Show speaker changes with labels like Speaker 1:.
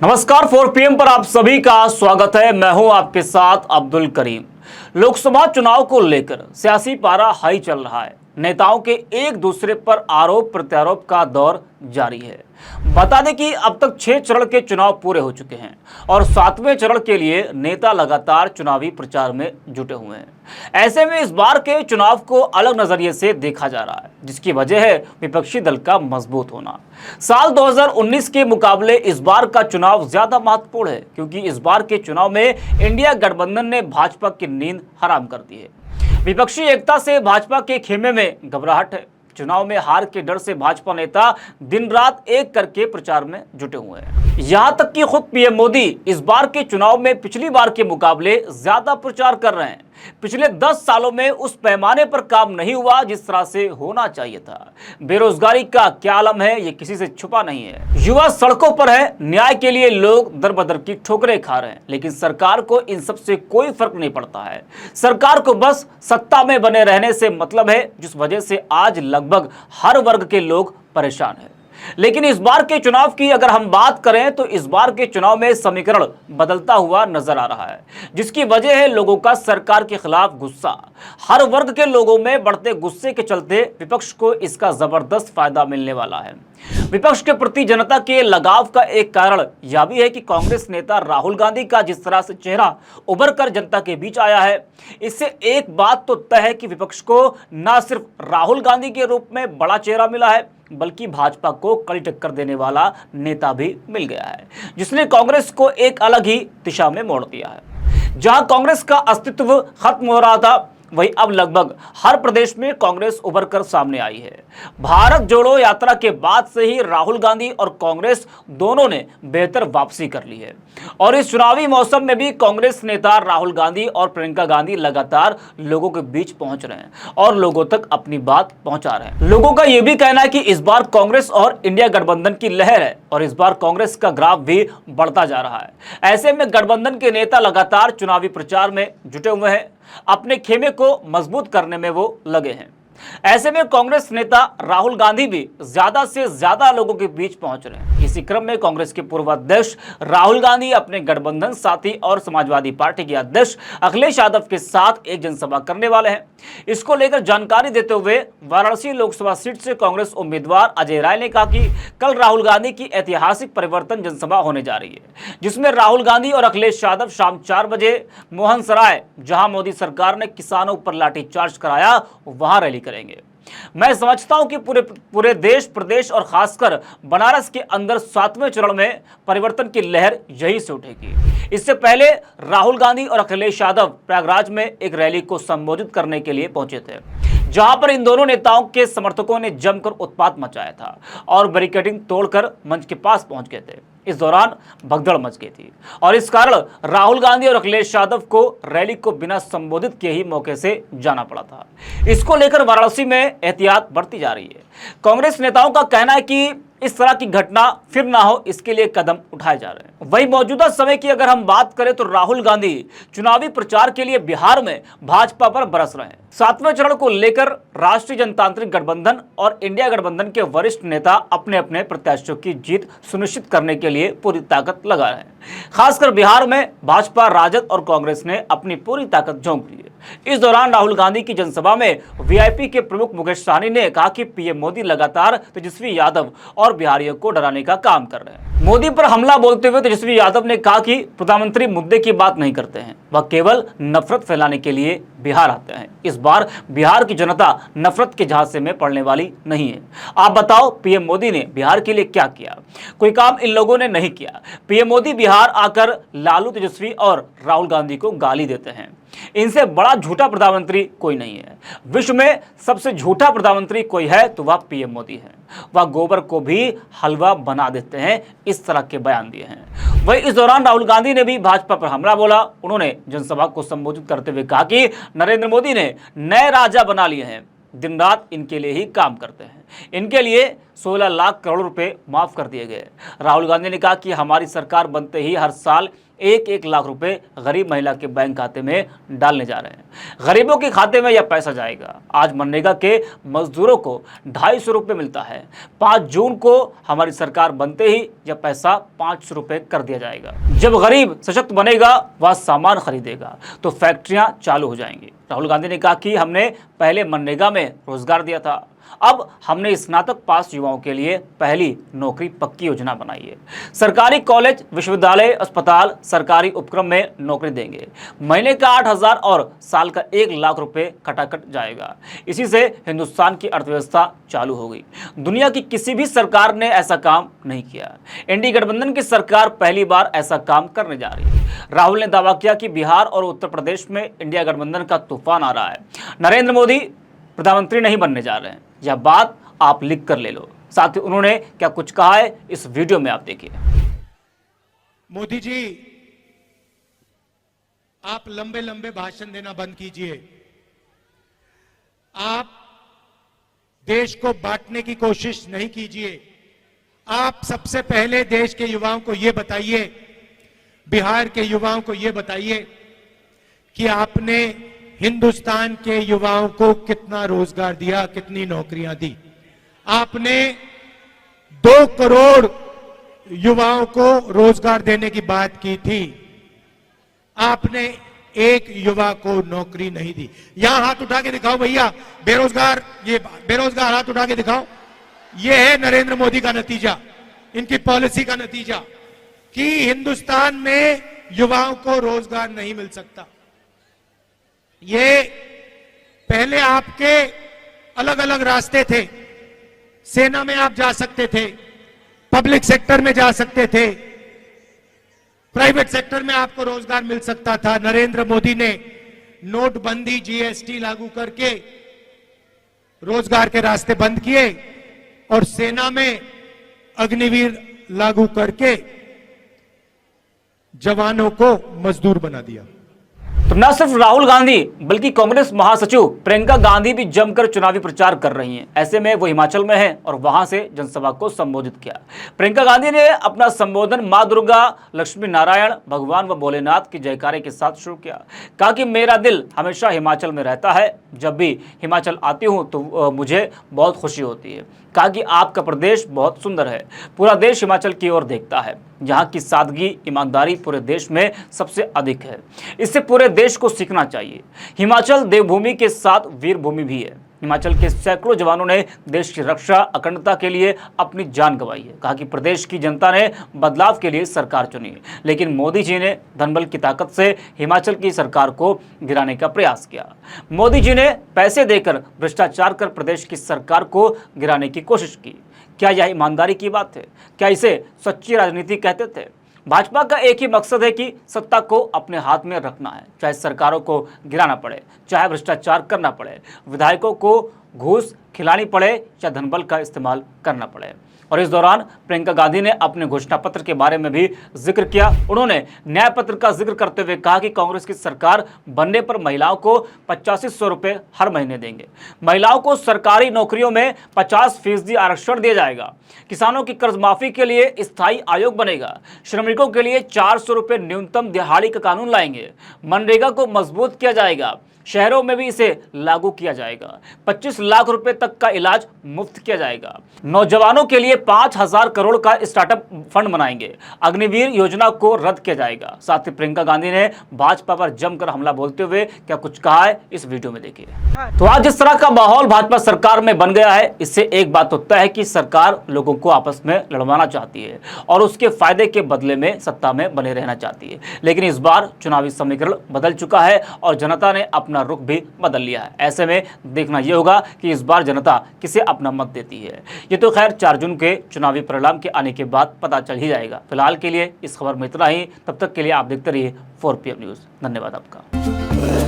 Speaker 1: नमस्कार 4 PM पर आप सभी का स्वागत है। मैं हूं आपके साथ अब्दुल करीम। लोकसभा चुनाव को लेकर सियासी पारा हाई चल रहा है। नेताओं के एक दूसरे पर आरोप प्रत्यारोप का दौर जारी है। बता दें कि अब तक 6 चरण के चुनाव पूरे हो चुके हैं और 7वें चरण के लिए नेता लगातार चुनावी प्रचार में जुटे हुए हैं। ऐसे में इस बार के चुनाव को अलग नजरिए से देखा जा रहा है, जिसकी वजह है विपक्षी दल का मजबूत होना। साल 2019 के मुकाबले इस बार का चुनाव ज्यादा महत्वपूर्ण है, क्योंकि इस बार के चुनाव में इंडिया गठबंधन ने भाजपा की नींद हराम कर दी है। विपक्षी एकता से भाजपा के खेमे में घबराहट है। चुनाव में हार के डर से भाजपा नेता दिन रात एक करके प्रचार में जुटे हुए हैं। यहां तक कि खुद पीएम मोदी इस बार के चुनाव में पिछली बार के मुकाबले ज्यादा प्रचार कर रहे हैं। पिछले 10 सालों में उस पैमाने पर काम नहीं हुआ जिस तरह से होना चाहिए था। बेरोजगारी का क्या आलम है, ये किसी से छुपा नहीं है। युवा सड़कों पर है, न्याय के लिए लोग दर बदर की ठोकरें खा रहे हैं, लेकिन सरकार को इन सब से कोई फर्क नहीं पड़ता है। सरकार को बस सत्ता में बने रहने से मतलब है, जिस वजह से आज लगभग हर वर्ग के लोग परेशान हैं। लेकिन इस बार के चुनाव की अगर हम बात करें तो इस बार के चुनाव में समीकरण बदलता हुआ नजर आ रहा है, जिसकी वजह है लोगों का सरकार के खिलाफ गुस्सा। हर वर्ग के लोगों में बढ़ते गुस्से के चलते विपक्ष को इसका जबरदस्त फायदा मिलने वाला है। विपक्ष के प्रति जनता के लगाव का एक कारण यह भी है कि कांग्रेस नेता राहुल गांधी का जिस तरह से चेहरा उभर कर जनता के बीच आया है, इससे एक बात तो तय है कि विपक्ष को न सिर्फ राहुल गांधी के रूप में बड़ा चेहरा मिला है, बल्कि भाजपा को कड़ी टक्कर देने वाला नेता भी मिल गया है, जिसने कांग्रेस को एक अलग ही दिशा में मोड़ दिया है। जहां कांग्रेस का अस्तित्व खत्म हो रहा था, वहीं अब लगभग हर प्रदेश में कांग्रेस उभर कर सामने आई है। भारत जोड़ो यात्रा के बाद से ही राहुल गांधी और कांग्रेस दोनों ने बेहतर वापसी कर ली है और इस चुनावी मौसम में भी कांग्रेस नेता राहुल गांधी और प्रियंका गांधी लगातार लोगों के बीच पहुंच रहे हैं और लोगों तक अपनी बात पहुंचा रहे हैं। लोगों का यह भी कहना है कि इस बार कांग्रेस और इंडिया गठबंधन की लहर है और इस बार कांग्रेस का ग्राफ भी बढ़ता जा रहा है। ऐसे में गठबंधन के नेता लगातार चुनावी प्रचार में जुटे हुए हैं, अपने खेमे को मजबूत करने में वो लगे हैं। ऐसे में कांग्रेस नेता राहुल गांधी भी ज्यादा से ज्यादा लोगों के बीच पहुंच रहे हैं। इसी क्रम में कांग्रेस के पूर्व अध्यक्ष राहुल गांधी अपने गठबंधन साथी और समाजवादी पार्टी के अध्यक्ष अखिलेश यादव के साथ एक जनसभा करने वाले हैं। इसको लेकर जानकारी देते हुए वाराणसी लोकसभा सीट से कांग्रेस उम्मीदवार अजय राय ने कहा कि कल राहुल गांधी की ऐतिहासिक परिवर्तन जनसभा होने जा रही है, जिसमें राहुल गांधी और अखिलेश यादव शाम 4 बजे मोहन सराय, जहां मोदी सरकार ने किसानों पर लाठीचार्ज कराया, वहां रैली करेंगे। मैं समझता हूं कि पूरे देश, प्रदेश और खासकर बनारस के अंदर 7वें चरण में परिवर्तन की लहर यहीं से उठेगी। इससे पहले राहुल गांधी और अखिलेश यादव प्रयागराज में एक रैली को संबोधित करने के लिए पहुंचे थे, जहां पर इन दोनों नेताओं के समर्थकों ने जमकर उत्पात मचाया था और बैरिकेडिंग तोड़कर मंच के पास पहुंच गए थे। इस दौरान भगदड़ मच गई थी और इस कारण राहुल गांधी और अखिलेश यादव को रैली को बिना संबोधित किए ही मौके से जाना पड़ा था। इसको लेकर वाराणसी में एहतियात बढ़ती जा रही है। कांग्रेस नेताओं का कहना है कि इस तरह की घटना फिर ना हो, इसके लिए कदम उठाए जा रहे हैं। वही मौजूदा समय की अगर हम बात करें तो राहुल गांधी चुनावी प्रचार के लिए बिहार में भाजपा पर बरस रहे हैं। 7वें चरण को लेकर राष्ट्रीय जनतांत्रिक गठबंधन और इंडिया गठबंधन के वरिष्ठ नेता अपने अपने प्रत्याशियों की जीत सुनिश्चित करने के लिए पूरी ताकत लगा रहे हैं। खासकर बिहार में भाजपा, राजद और कांग्रेस ने अपनी पूरी ताकत झोंक ली है। इस दौरान राहुल गांधी की जनसभा में वीआईपी के प्रमुख मुकेश सहनी ने कहा कि पीएम मोदी लगातार तेजस्वी यादव और बिहारियों को डराने का काम कर रहे हैं। मोदी पर हमला बोलते हुए तेजस्वी यादव ने कहा कि प्रधानमंत्री मुद्दे की बात नहीं करते हैं, वह केवल नफरत फैलाने के लिए बिहार आते हैं। इस बार बिहार की जनता नफरत के झांसे में पड़ने वाली नहीं है। आप बताओ, पीएम मोदी ने बिहार के लिए क्या किया? कोई काम इन लोगों ने नहीं किया। पीएम मोदी बिहार आकर लालू, तेजस्वी और राहुल गांधी को गाली देते हैं। इनसे बड़ा झूठा प्रधानमंत्री कोई नहीं है। विश्व में सबसे झूठा प्रधानमंत्री कोई है तो वह पीएम मोदी है। वह गोबर को भी हलवा बना देते हैं, इस तरह के बयान दिए हैं। वही इस दौरान राहुल गांधी ने भी भाजपा पर हमला बोला। उन्होंने जनसभा को संबोधित करते हुए कहा कि नरेंद्र मोदी ने नए राजा बना लिए हैं, दिन रात इनके लिए ही काम करते हैं। इनके लिए 16 लाख करोड़ रुपए माफ कर दिए गए। राहुल गांधी ने कहा कि हमारी सरकार बनते ही हर साल 1-1 लाख रुपए गरीब महिला के बैंक खाते में डालने जा रहे हैं। गरीबों के खाते में यह पैसा जाएगा। आज मनरेगा के मजदूरों को 250 रुपये मिलता है। 5 जून को हमारी सरकार बनते ही यह पैसा 500 रुपये कर दिया जाएगा। जब गरीब सशक्त बनेगा, वह सामान खरीदेगा तो फैक्ट्रियां चालू हो जाएंगी। राहुल गांधी ने कहा कि हमने पहले मनरेगा में रोजगार दिया था, अब हमने स्नातक पास युवाओं के लिए पहली नौकरी पक्की योजना बनाई है। सरकारी कॉलेज, विश्वविद्यालय, अस्पताल सरकारी उपक्रम में नौकरी देंगे। महीने का 8,000 और साल का 1 लाख रुपए खटाखट जाएगा। इसी से हिंदुस्तान की अर्थव्यवस्था चालू हो गई। दुनिया की किसी भी सरकार ने ऐसा काम नहीं किया। एनडीए गठबंधन की सरकार पहली बार ऐसा काम करने जा रही है। राहुल ने दावा किया कि बिहार और उत्तर प्रदेश में इंडिया गठबंधन का तूफान आ रहा है। नरेंद्र मोदी प्रधानमंत्री नहीं बनने जा रहे हैं, यह बात आप लिख कर ले लो। साथ ही उन्होंने क्या कुछ कहा है, इस वीडियो में आप देखिए।
Speaker 2: मोदी जी, आप लंबे लंबे भाषण देना बंद कीजिए। आप देश को बांटने की कोशिश नहीं कीजिए। आप सबसे पहले देश के युवाओं को यह बताइए, बिहार के युवाओं को यह बताइए कि आपने हिंदुस्तान के युवाओं को कितना रोजगार दिया, कितनी नौकरियां दी। आपने 2 करोड़ युवाओं को रोजगार देने की बात की थी। आपने एक युवा को नौकरी नहीं दी। यहां हाथ उठा के दिखाओ भैया, बेरोजगार, ये बेरोजगार हाथ उठा के दिखाओ। ये है नरेंद्र मोदी का नतीजा, इनकी पॉलिसी का नतीजा कि हिंदुस्तान में युवाओं को रोजगार नहीं मिल सकता। ये पहले आपके अलग अलग रास्ते थे। सेना में आप जा सकते थे, पब्लिक सेक्टर में जा सकते थे, प्राइवेट सेक्टर में आपको रोजगार मिल सकता था। नरेंद्र मोदी ने नोटबंदी, जीएसटी लागू करके रोजगार के रास्ते बंद किए और सेना में अग्निवीर लागू करके जवानों को मजदूर बना दिया।
Speaker 1: तो न सिर्फ राहुल गांधी बल्कि कांग्रेस महासचिव प्रियंका गांधी भी जमकर चुनावी प्रचार कर रही हैं। ऐसे में वो हिमाचल में है और वहां से जनसभा को संबोधित किया। प्रियंका गांधी ने अपना संबोधन मां दुर्गा, लक्ष्मी नारायण, भगवान व भोलेनाथ की जयकारे के साथ शुरू किया। कहा कि मेरा दिल हमेशा हिमाचल में रहता है, जब भी हिमाचल आती हूँ तो मुझे बहुत खुशी होती है। कहा कि आपका प्रदेश बहुत सुंदर है, पूरा देश हिमाचल की ओर देखता है। यहाँ की सादगी, ईमानदारी पूरे देश में सबसे अधिक है। इससे पूरे देश को सीखना चाहिए। हिमाचल देवभूमि के साथ वीर भूमि भी है। हिमाचल के सैकड़ों जवानों ने देश की रक्षा, अखंडता के लिए अपनी जान गंवाई है। कहा कि प्रदेश की जनता ने बदलाव के लिए सरकार चुनी, लेकिन मोदी जी ने धनबल की ताकत से हिमाचल की सरकार को गिराने का प्रयास किया। मोदी जी ने पैसे देकर भ्रष्टाचार कर प्रदेश की सरकार को गिराने की कोशिश की। क्या यह ईमानदारी की बात है? क्या इसे सच्ची राजनीति कहते थे? भाजपा का एक ही मकसद है कि सत्ता को अपने हाथ में रखना है, चाहे सरकारों को गिराना पड़े, चाहे भ्रष्टाचार करना पड़े, विधायकों को घूस खिलानी पड़े या धनबल का इस्तेमाल करना पड़े। और इस दौरान प्रियंका गांधी ने अपने घोषणा पत्र के बारे में भी जिक्र किया। उन्होंने न्याय पत्र का जिक्र करते हुए कहा कि कांग्रेस की सरकार बनने पर महिलाओं को 8500 रुपये हर महीने देंगे। महिलाओं को सरकारी नौकरियों में 50% आरक्षण दिया जाएगा। किसानों की कर्ज माफी के लिए स्थायी आयोग बनेगा। श्रमिकों के लिए 400 रुपये न्यूनतम दिहाड़ी का कानून लाएंगे। मनरेगा को मजबूत किया जाएगा। शहरों में भी इसे लागू किया जाएगा। 25 लाख रुपए तक का इलाज मुफ्त किया जाएगा। नौजवानों के लिए 5,000 करोड़ का स्टार्टअप फंड बनाएंगे। अग्निवीर योजना को रद्द किया जाएगा। साथ ही प्रियंका गांधी ने भाजपा पर जमकर हमला बोलते हुए क्या कुछ कहा है, इस वीडियो में देखिए। तो आज जिस तरह का माहौल भाजपा सरकार में बन गया है, इससे एक बात तो तय है कि सरकार लोगों को आपस में लड़वाना चाहती है और उसके फायदे के बदले में सत्ता में बने रहना चाहती है। लेकिन इस बार चुनावी समीकरण बदल चुका है और जनता ने अपना रुख भी बदल लिया है। ऐसे में देखना यह होगा कि इस बार जनता किसे अपना मत देती है। ये तो खैर 4 जून के चुनावी परिणाम के आने के बाद पता चल ही जाएगा। फिलहाल के लिए इस खबर में इतना ही। तब तक के लिए आप देखते रहिए 4PM न्यूज़। धन्यवाद आपका।